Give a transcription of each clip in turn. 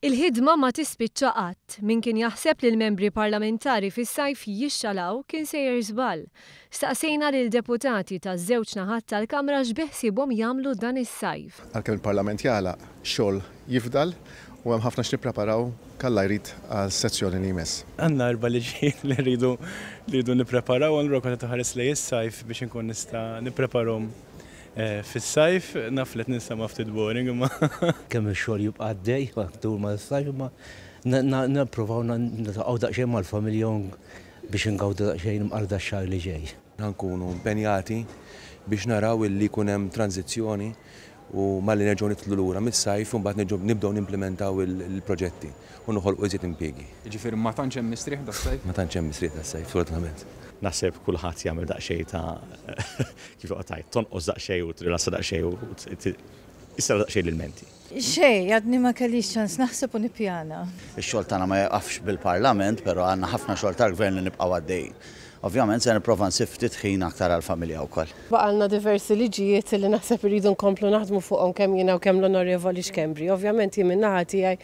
Il-ħidma ma tispiċċa qatt. Min kien jaħseb li l-membri parlamentari fis-sajf jixxalaw kien sejjer żball. Staqsejna lil deputati taż-żewġ naħat tal-Kamra x'beħsiebhom jagħmlu dan is-sajf. Għalkemm il-Parlament jagħlaq xogħol jifdal u hemm ħafna x'nippreparaw kalla jrid għal sezzjoni li jmiss. Għandna erba' liġijiet li rridu nippreparaw allura kont taħares lejn is-sajf biex inkun nista' nippreparahom. Fis-sajf naf li ninsama ftit boring imma kemm ix-xogħol jibqa' għaddej tul mas-sajf imma nippruvaw niltaqgħu daqsxejn mal-familja biex ingawdu daqsxejn imqarda x-xahar li ġej. Nkunu impenjati biex naraw illi jkun hemm tranzizzjoni u malli nerġgħu nitlu lura mis-sajf u mbagħad nibdew nimplementaw il-proġetti u noħolqu iżjed impjiegi. Jiġifieri ma tantx hemm mistrieħ das-sajf? Ma tantx hemm mistrieħ das-sajf, fortunatament. Naħseb kulħadd jagħmel daqsxejn ta' kif qed tonqos daqsxejn u trilassa daqsxejn u issa daqsxejn l-menti. Xejn, għadni ma kellix ċans naħseb u nippjana. Ix-xogħol tagħna ma jaqafx bil-Parlament, però għandna ħafna xogħol tal-Gvern li nibqgħu għaddej. Ovvjament se nipprova nsib ftit ħin aktar għall-familja wkoll. Baqalna diversi liġijiet li naħseb iridu nkomplu naħdmu fuqhom kemm jiena u kemm l-Onorevoli Xkembri. Ovvjament jien min-naħa tiegħi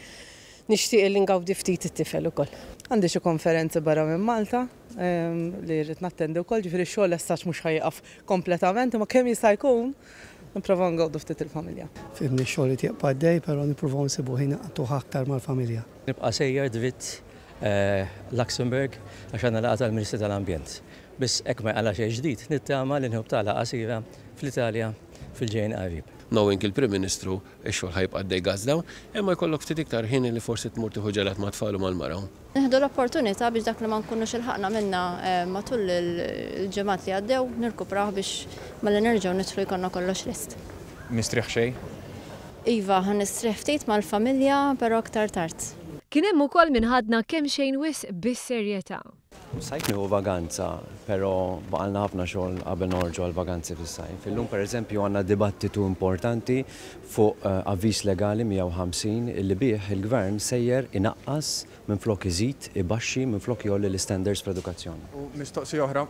nixtieq li ngawdi ftit it-tifel ukoll. Għandi xi konferenzi barra minn Malta li rrid nattendi wkoll, ġifieri x-xogħol essax mhux ħajqaf kompletament, imma kemm jista' jkun nipprova ngawdu ftit il-familja. Fimni x-xogħol li tieqpa' għaddej, però nippruvaw nsibu ħin naqtuh aktar mal-familja. Nibqa' sejjer dritt Luxemburg għax għandna laqgħa tal-Ministru tal-Ambjent. Biss hekk ma jqala xejn ġdid, nittama li nħobb tagħlaq qasira fl-Italja fil-ġejjin qarib. Knowing il-Prim Ministru x-xogħol ħajbqa' għaddej gazdaw, imma jkollok ftit iktar ħin li forsi tmur tieħu ġelat ma' tfal u mal-mara. Nieħdu l-opportunità biex dak li ma nkunux ilħaqna minnha matul il-ġimgħat li għaddew nirkupraw biex malli nerġgħu nidħlu jkollna kollox lest. Mistrieħ xejn? Iva, ħanistrieħ ftit mal-familja però aktar tard. Kien hemm ukoll min ħadna kemm xejn wisq bis-serjetà. Sajf nieħu vaganza, però baqalna ħafna xogħol qabel norġgħu għall-vaganzi fis-sajf. Illum pereżempju għandna dibattitu importanti fuq avviż legali 150 illi bih il-Gvern sejjer inaqqas minflok iżid ibaxxi minflok jolli l-istandards fl-edukazzjoni. U mistoqsija oħra,